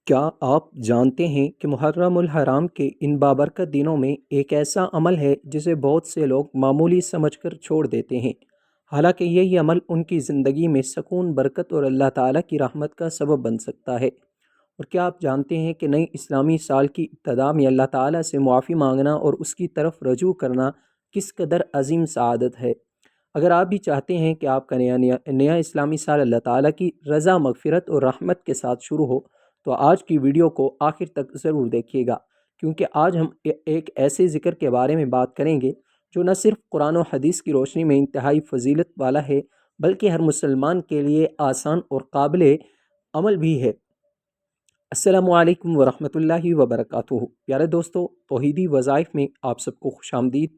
کیا آپ جانتے ہیں کہ محرم الحرام کے ان بابرکت دنوں میں ایک ایسا عمل ہے جسے بہت سے لوگ معمولی سمجھ کر چھوڑ دیتے ہیں؟ حالانکہ یہی عمل ان کی زندگی میں سکون، برکت اور اللہ تعالیٰ کی رحمت کا سبب بن سکتا ہے۔ اور کیا آپ جانتے ہیں کہ نئی اسلامی سال کی ابتدا میں اللہ تعالیٰ سے معافی مانگنا اور اس کی طرف رجوع کرنا کس قدر عظیم سعادت ہے؟ اگر آپ بھی چاہتے ہیں کہ آپ کا نیا اسلامی سال اللہ تعالیٰ کی رضا، مغفرت اور رحمت کے ساتھ شروع ہو، تو آج کی ویڈیو کو آخر تک ضرور دیکھیے گا، کیونکہ آج ہم ایک ایسے ذکر کے بارے میں بات کریں گے جو نہ صرف قرآن و حدیث کی روشنی میں انتہائی فضیلت والا ہے، بلکہ ہر مسلمان کے لیے آسان اور قابل عمل بھی ہے۔ السلام علیکم ورحمۃ اللہ وبرکاتہ۔ پیارے دوستو، توحیدی وظائف میں آپ سب کو خوش آمدید۔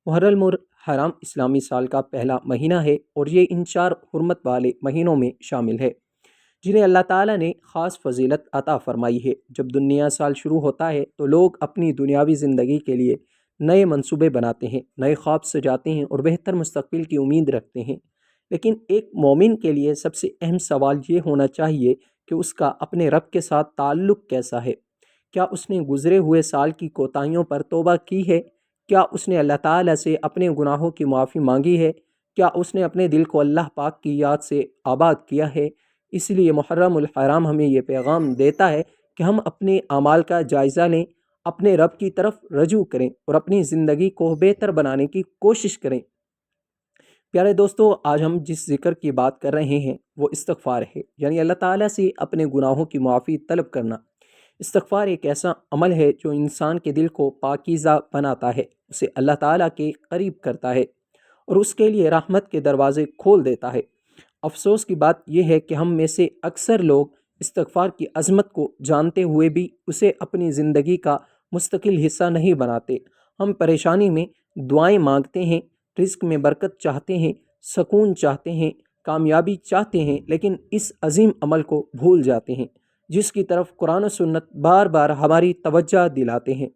محرم الحرام اسلامی سال کا پہلا مہینہ ہے اور یہ ان 4 حرمت والے مہینوں میں شامل ہے جنہیں اللہ تعالیٰ نے خاص فضیلت عطا فرمائی ہے۔ جب دنیا سال شروع ہوتا ہے تو لوگ اپنی دنیاوی زندگی کے لیے نئے منصوبے بناتے ہیں، نئے خواب سجاتے ہیں اور بہتر مستقبل کی امید رکھتے ہیں۔ لیکن ایک مومن کے لیے سب سے اہم سوال یہ ہونا چاہیے کہ اس کا اپنے رب کے ساتھ تعلق کیسا ہے؟ کیا اس نے گزرے ہوئے سال کی کوتاہیوں پر توبہ کی ہے؟ کیا اس نے اللہ تعالیٰ سے اپنے گناہوں کی معافی مانگی ہے؟ کیا اس نے اپنے دل کو اللہ پاک کی یاد سے آباد کیا ہے؟ اس لیے محرم الحرام ہمیں یہ پیغام دیتا ہے کہ ہم اپنے اعمال کا جائزہ لیں، اپنے رب کی طرف رجوع کریں اور اپنی زندگی کو بہتر بنانے کی کوشش کریں۔ پیارے دوستو، آج ہم جس ذکر کی بات کر رہے ہیں وہ استغفار ہے، یعنی اللہ تعالیٰ سے اپنے گناہوں کی معافی طلب کرنا۔ استغفار ایک ایسا عمل ہے جو انسان کے دل کو پاکیزہ بناتا ہے، اسے اللہ تعالیٰ کے قریب کرتا ہے اور اس کے لیے رحمت کے دروازے کھول دیتا ہے۔ افسوس کی بات یہ ہے کہ ہم میں سے اکثر لوگ استغفار کی عظمت کو جانتے ہوئے بھی اسے اپنی زندگی کا مستقل حصہ نہیں بناتے۔ ہم پریشانی میں دعائیں مانگتے ہیں، رزق میں برکت چاہتے ہیں، سکون چاہتے ہیں، کامیابی چاہتے ہیں، لیکن اس عظیم عمل کو بھول جاتے ہیں جس کی طرف قرآن و سنت بار بار ہماری توجہ دلاتے ہیں۔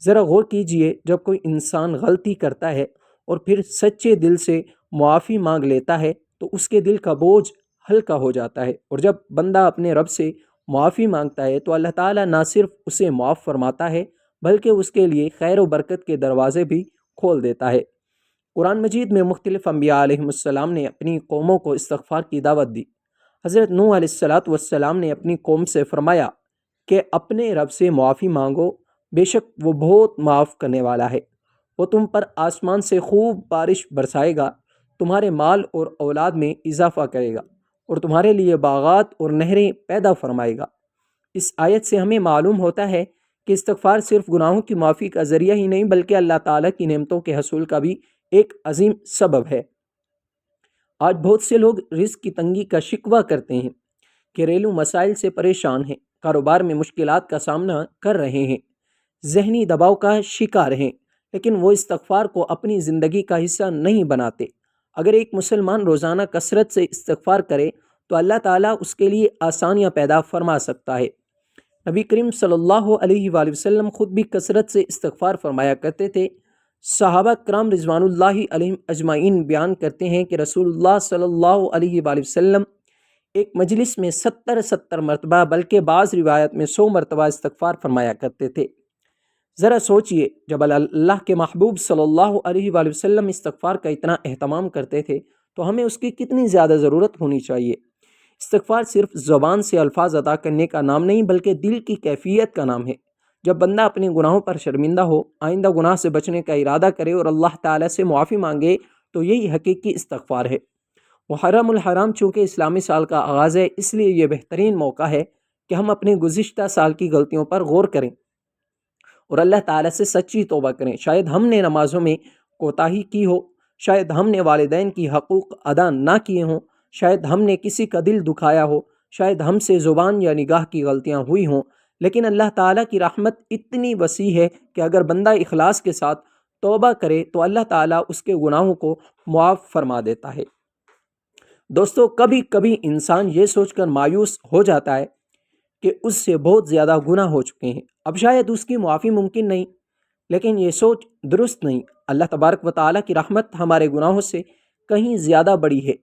ذرا غور کیجئے، جب کوئی انسان غلطی کرتا ہے اور پھر سچے دل سے معافی مانگ لیتا ہے تو اس کے دل کا بوجھ ہلکا ہو جاتا ہے، اور جب بندہ اپنے رب سے معافی مانگتا ہے تو اللہ تعالیٰ نہ صرف اسے معاف فرماتا ہے بلکہ اس کے لیے خیر و برکت کے دروازے بھی کھول دیتا ہے۔ قرآن مجید میں مختلف انبیاء علیہم السلام نے اپنی قوموں کو استغفار کی دعوت دی۔ حضرت نوح علیہ السلام نے اپنی قوم سے فرمایا کہ اپنے رب سے معافی مانگو، بے شک وہ بہت معاف کرنے والا ہے، وہ تم پر آسمان سے خوب بارش برسائے گا، تمہارے مال اور اولاد میں اضافہ کرے گا اور تمہارے لیے باغات اور نہریں پیدا فرمائے گا۔ اس آیت سے ہمیں معلوم ہوتا ہے کہ استغفار صرف گناہوں کی معافی کا ذریعہ ہی نہیں بلکہ اللہ تعالیٰ کی نعمتوں کے حصول کا بھی ایک عظیم سبب ہے۔ آج بہت سے لوگ رزق کی تنگی کا شکوہ کرتے ہیں، گھریلو مسائل سے پریشان ہیں، کاروبار میں مشکلات کا سامنا کر رہے ہیں، ذہنی دباؤ کا شکار ہیں، لیکن وہ استغفار کو اپنی زندگی کا حصہ نہیں بناتے۔ اگر ایک مسلمان روزانہ کثرت سے استغفار کرے تو اللہ تعالیٰ اس کے لیے آسانیاں پیدا فرما سکتا ہے۔ نبی کریم صلی اللہ علیہ وآلہ وسلم خود بھی کثرت سے استغفار فرمایا کرتے تھے۔ صحابہ کرام رضوان اللہ علیہم اجمعین بیان کرتے ہیں کہ رسول اللہ صلی اللہ علیہ وآلہ وسلم ایک مجلس میں 70 مرتبہ بلکہ بعض روایت میں 100 مرتبہ استغفار فرمایا کرتے تھے۔ ذرا سوچئے، جب اللہ کے محبوب صلی اللہ علیہ وآلہ وسلم استغفار کا اتنا اہتمام کرتے تھے تو ہمیں اس کی کتنی زیادہ ضرورت ہونی چاہیے۔ استغفار صرف زبان سے الفاظ ادا کرنے کا نام نہیں بلکہ دل کی کیفیت کا نام ہے۔ جب بندہ اپنے گناہوں پر شرمندہ ہو، آئندہ گناہ سے بچنے کا ارادہ کرے اور اللہ تعالیٰ سے معافی مانگے تو یہی حقیقی استغفار ہے۔ محرم الحرام چونکہ اسلامی سال کا آغاز ہے، اس لیے یہ بہترین موقع ہے کہ ہم اپنے گزشتہ سال کی غلطیوں پر غور کریں اور اللہ تعالیٰ سے سچی توبہ کریں۔ شاید ہم نے نمازوں میں کوتاہی کی ہو، شاید ہم نے والدین کی حقوق ادا نہ کیے ہوں، شاید ہم نے کسی کا دل دکھایا ہو، شاید ہم سے زبان یا نگاہ کی غلطیاں ہوئی ہوں، لیکن اللہ تعالیٰ کی رحمت اتنی وسیع ہے کہ اگر بندہ اخلاص کے ساتھ توبہ کرے تو اللہ تعالیٰ اس کے گناہوں کو معاف فرما دیتا ہے۔ دوستو، کبھی کبھی انسان یہ سوچ کر مایوس ہو جاتا ہے کہ اس سے بہت زیادہ گناہ ہو چکے ہیں، اب شاید اس کی معافی ممکن نہیں، لیکن یہ سوچ درست نہیں۔ اللہ تبارک و تعالیٰ کی رحمت ہمارے گناہوں سے کہیں زیادہ بڑی ہے۔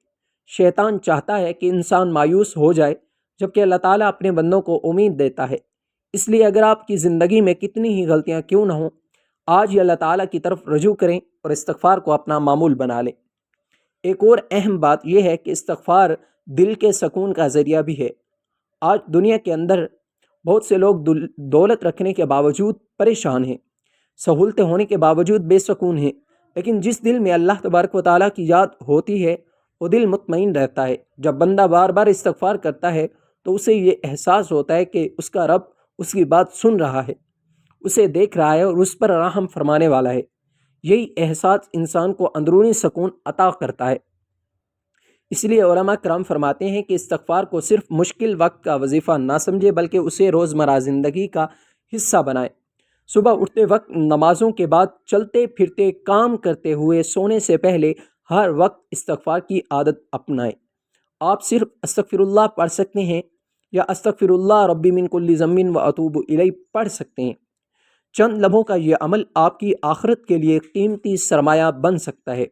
شیطان چاہتا ہے کہ انسان مایوس ہو جائے، جبکہ اللہ تعالیٰ اپنے بندوں کو امید دیتا ہے۔ اس لیے اگر آپ کی زندگی میں کتنی ہی غلطیاں کیوں نہ ہوں، آج ہی اللہ تعالیٰ کی طرف رجوع کریں اور استغفار کو اپنا معمول بنا لیں۔ ایک اور اہم بات یہ ہے کہ استغفار دل کے سکون کا ذریعہ بھی ہے۔ آج دنیا کے اندر بہت سے لوگ دولت رکھنے کے باوجود پریشان ہیں، سہولتیں ہونے کے باوجود بے سکون ہیں، لیکن جس دل میں اللہ تبارک و تعالیٰ کی یاد ہوتی ہے وہ دل مطمئن رہتا ہے۔ جب بندہ بار بار استغفار کرتا ہے تو اسے یہ احساس ہوتا ہے کہ اس کا رب اس کی بات سن رہا ہے، اسے دیکھ رہا ہے اور اس پر رحم فرمانے والا ہے۔ یہی احساس انسان کو اندرونی سکون عطا کرتا ہے۔ اس لیے علماء کرام فرماتے ہیں کہ استغفار کو صرف مشکل وقت کا وظیفہ نہ سمجھے بلکہ اسے روزمرہ زندگی کا حصہ بنائے۔ صبح اٹھتے وقت، نمازوں کے بعد، چلتے پھرتے، کام کرتے ہوئے، سونے سے پہلے، ہر وقت استغفار کی عادت اپنائیں۔ آپ صرف استغفر اللہ پڑھ سکتے ہیں یا استغفر اللہ ربی من کل ذنب و اتوب الیہ پڑھ سکتے ہیں۔ چند لمحوں کا یہ عمل آپ کی آخرت کے لیے قیمتی سرمایہ بن سکتا ہے۔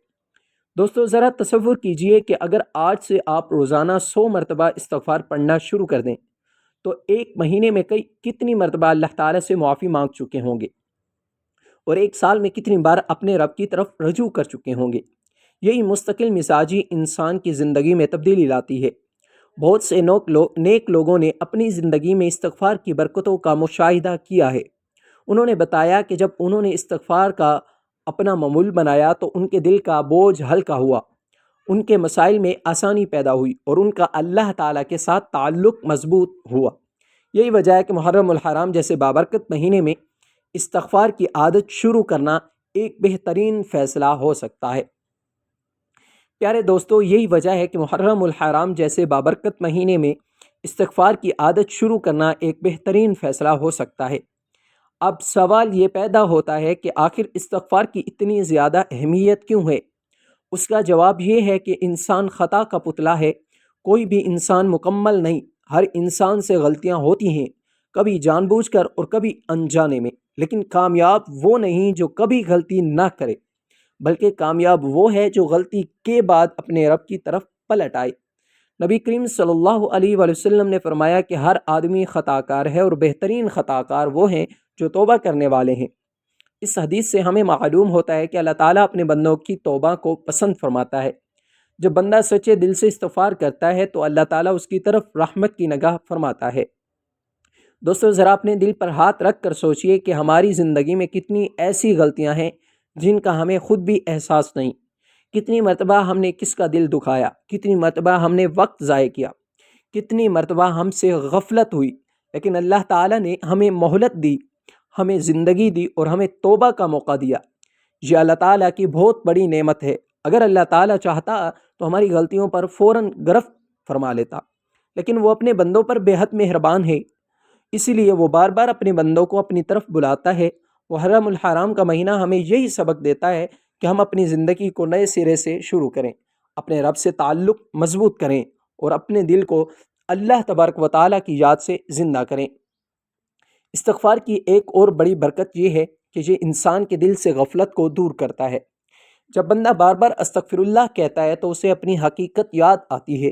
دوستو ذرا تصور کیجئے کہ اگر آج سے آپ روزانہ 100 مرتبہ استغفار پڑھنا شروع کر دیں تو ایک مہینے میں کتنی مرتبہ اللہ تعالیٰ سے معافی مانگ چکے ہوں گے، اور ایک سال میں کتنی بار اپنے رب کی طرف رجوع کر چکے ہوں گے۔ یہی مستقل مزاجی انسان کی زندگی میں تبدیلی لاتی ہے۔ بہت سے نیک لوگوں نے اپنی زندگی میں استغفار کی برکتوں کا مشاہدہ کیا ہے۔ انہوں نے بتایا کہ جب انہوں نے استغفار کا اپنا معمول بنایا تو ان کے دل کا بوجھ ہلکا ہوا، ان کے مسائل میں آسانی پیدا ہوئی اور ان کا اللہ تعالیٰ کے ساتھ تعلق مضبوط ہوا۔ یہی وجہ ہے کہ محرم الحرام جیسے بابرکت مہینے میں استغفار کی عادت شروع کرنا ایک بہترین فیصلہ ہو سکتا ہے۔ پیارے دوستو، یہی وجہ ہے کہ محرم الحرام جیسے بابرکت مہینے میں استغفار کی عادت شروع کرنا ایک بہترین فیصلہ ہو سکتا ہے۔ اب سوال یہ پیدا ہوتا ہے کہ آخر استغفار کی اتنی زیادہ اہمیت کیوں ہے؟ اس کا جواب یہ ہے کہ انسان خطا کا پتلا ہے۔ کوئی بھی انسان مکمل نہیں، ہر انسان سے غلطیاں ہوتی ہیں، کبھی جان بوجھ کر اور کبھی انجانے میں، لیکن کامیاب وہ نہیں جو کبھی غلطی نہ کرے، بلکہ کامیاب وہ ہے جو غلطی کے بعد اپنے رب کی طرف پلٹ آئے۔ نبی کریم صلی اللہ علیہ وآلہ وسلم نے فرمایا کہ ہر آدمی خطا کار ہے اور بہترین خطا کار وہ ہیں جو توبہ کرنے والے ہیں۔ اس حدیث سے ہمیں معلوم ہوتا ہے کہ اللہ تعالیٰ اپنے بندوں کی توبہ کو پسند فرماتا ہے۔ جب بندہ سچے دل سے استغفار کرتا ہے تو اللہ تعالیٰ اس کی طرف رحمت کی نگاہ فرماتا ہے۔ دوستو ذرا اپنے دل پر ہاتھ رکھ کر سوچئے کہ ہماری زندگی میں کتنی ایسی غلطیاں ہیں جن کا ہمیں خود بھی احساس نہیں۔ کتنی مرتبہ ہم نے کس کا دل دکھایا، کتنی مرتبہ ہم نے وقت ضائع کیا، کتنی مرتبہ ہم سے غفلت ہوئی، لیکن اللہ تعالیٰ نے ہمیں مہلت دی، ہمیں زندگی دی اور ہمیں توبہ کا موقع دیا۔ یہ اللہ تعالیٰ کی بہت بڑی نعمت ہے۔ اگر اللہ تعالیٰ چاہتا تو ہماری غلطیوں پر فوراً گرفت فرما لیتا، لیکن وہ اپنے بندوں پر بے حد مہربان ہے، اسی لیے وہ بار بار اپنے بندوں کو اپنی طرف بلاتا ہے۔ محرم الحرام کا مہینہ ہمیں یہی سبق دیتا ہے کہ ہم اپنی زندگی کو نئے سرے سے شروع کریں، اپنے رب سے تعلق مضبوط کریں اور اپنے دل کو اللہ تبارک و تعالیٰ کی یاد سے زندہ کریں۔ استغفار کی ایک اور بڑی برکت یہ ہے کہ یہ انسان کے دل سے غفلت کو دور کرتا ہے۔ جب بندہ بار بار استغفر اللہ کہتا ہے تو اسے اپنی حقیقت یاد آتی ہے،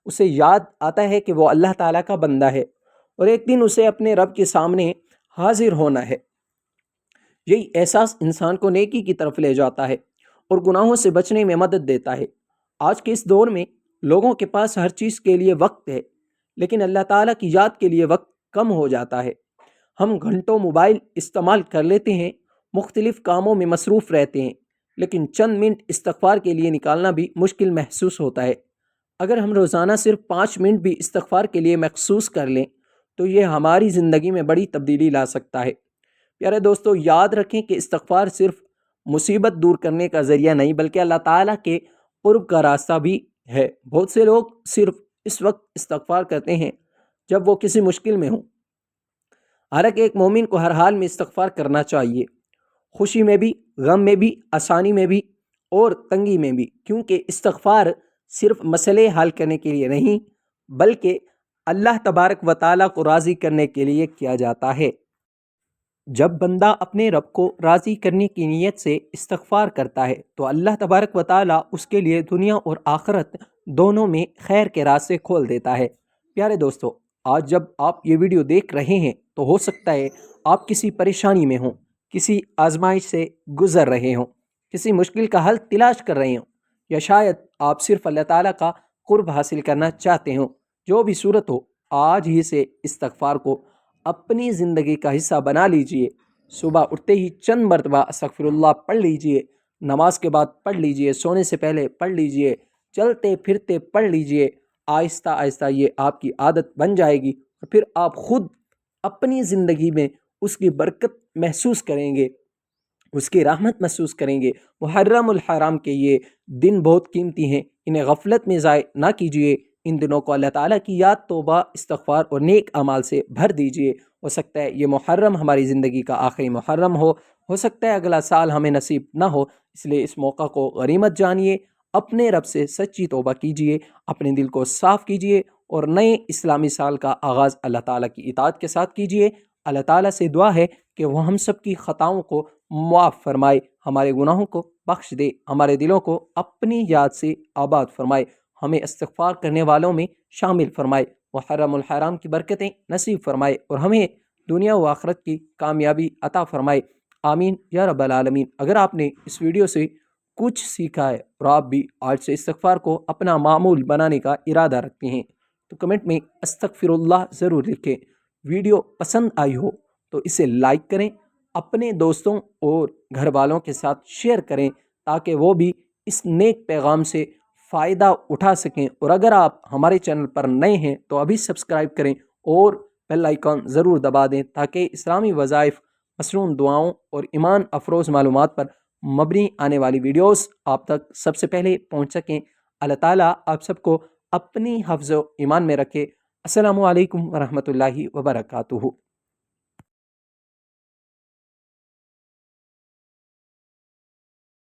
اسے یاد آتا ہے کہ وہ اللہ تعالیٰ کا بندہ ہے اور ایک دن اسے اپنے رب کے سامنے حاضر ہونا ہے۔ یہی احساس انسان کو نیکی کی طرف لے جاتا ہے اور گناہوں سے بچنے میں مدد دیتا ہے۔ آج کے اس دور میں لوگوں کے پاس ہر چیز کے لیے وقت ہے، لیکن اللہ تعالیٰ کی یاد کے لیے وقت کم ہو جاتا ہے۔ ہم گھنٹوں موبائل استعمال کر لیتے ہیں، مختلف کاموں میں مصروف رہتے ہیں، لیکن چند منٹ استغفار کے لیے نکالنا بھی مشکل محسوس ہوتا ہے۔ اگر ہم روزانہ صرف 5 منٹ بھی استغفار کے لیے مخصوص کر لیں تو یہ ہماری زندگی میں بڑی تبدیلی لا سکتا ہے۔ پیارے دوستو، یاد رکھیں کہ استغفار صرف مصیبت دور کرنے کا ذریعہ نہیں بلکہ اللہ تعالیٰ کے قرب کا راستہ بھی ہے۔ بہت سے لوگ صرف اس وقت استغفار کرتے ہیں جب وہ کسی مشکل میں ہوں، حالانکہ ایک مومن کو ہر حال میں استغفار کرنا چاہیے، خوشی میں بھی، غم میں بھی، آسانی میں بھی اور تنگی میں بھی، کیونکہ استغفار صرف مسئلے حل کرنے کے لیے نہیں بلکہ اللہ تبارک و تعالیٰ کو راضی کرنے کے لیے کیا جاتا ہے۔ جب بندہ اپنے رب کو راضی کرنے کی نیت سے استغفار کرتا ہے تو اللہ تبارک و تعالیٰ اس کے لیے دنیا اور آخرت دونوں میں خیر کے راستے کھول دیتا ہے۔ پیارے دوستو، آج جب آپ یہ ویڈیو دیکھ رہے ہیں تو ہو سکتا ہے آپ کسی پریشانی میں ہوں، کسی آزمائش سے گزر رہے ہوں، کسی مشکل کا حل تلاش کر رہے ہوں، یا شاید آپ صرف اللہ تعالیٰ کا قرب حاصل کرنا چاہتے ہوں۔ جو بھی صورت ہو، آج ہی سے استغفار کو اپنی زندگی کا حصہ بنا لیجئے۔ صبح اٹھتے ہی چند مرتبہ استغفر اللہ پڑھ لیجئے، نماز کے بعد پڑھ لیجئے، سونے سے پہلے پڑھ لیجئے، چلتے پھرتے پڑھ لیجئے۔ آہستہ آہستہ یہ آپ کی عادت بن جائے گی اور پھر آپ خود اپنی زندگی میں اس کی برکت محسوس کریں گے، اس کی رحمت محسوس کریں گے۔ محرم الحرام کے یہ دن بہت قیمتی ہیں، انہیں غفلت میں ضائع نہ کیجیے۔ ان دنوں کو اللہ تعالیٰ کی یاد، توبہ، استغفار اور نیک اعمال سے بھر دیجیے۔ ہو سکتا ہے یہ محرم ہماری زندگی کا آخری محرم ہو سکتا ہے اگلا سال ہمیں نصیب نہ ہو، اس لیے اس موقع کو غنیمت جانیے، اپنے رب سے سچی توبہ کیجیے، اپنے دل کو صاف کیجیے اور نئے اسلامی سال کا آغاز اللہ تعالیٰ کی اطاعت کے ساتھ کیجیے۔ اللہ تعالیٰ سے دعا ہے کہ وہ ہم سب کی خطاؤں کو معاف فرمائے، ہمارے گناہوں کو بخش دے، ہمارے دلوں کو اپنی یاد سے آباد فرمائے، ہمیں استغفار کرنے والوں میں شامل فرمائے، محرم الحرام کی برکتیں نصیب فرمائے اور ہمیں دنیا و آخرت کی کامیابی عطا فرمائے۔ آمین یا رب العالمین۔ اگر آپ نے اس ویڈیو سے کچھ سیکھا ہے اور آپ بھی آج سے استغفار کو اپنا معمول بنانے کا ارادہ رکھتے ہیں تو کمنٹ میں استغفر اللہ ضرور لکھیں۔ ویڈیو پسند آئی ہو تو اسے لائک کریں، اپنے دوستوں اور گھر والوں کے ساتھ شیئر کریں تاکہ وہ بھی اس نیک پیغام سے فائدہ اٹھا سکیں۔ اور اگر آپ ہمارے چینل پر نئے ہیں تو ابھی سبسکرائب کریں اور بیل آئیکن ضرور دبا دیں تاکہ اسلامی وظائف، مصنون دعاؤں اور ایمان افروز معلومات پر مبنی آنے والی ویڈیوز آپ تک سب سے پہلے پہنچ سکیں۔ اللہ تعالیٰ آپ سب کو اپنی حفظ و ایمان میں رکھے۔ السلام علیکم ورحمۃ اللہ وبرکاتہ۔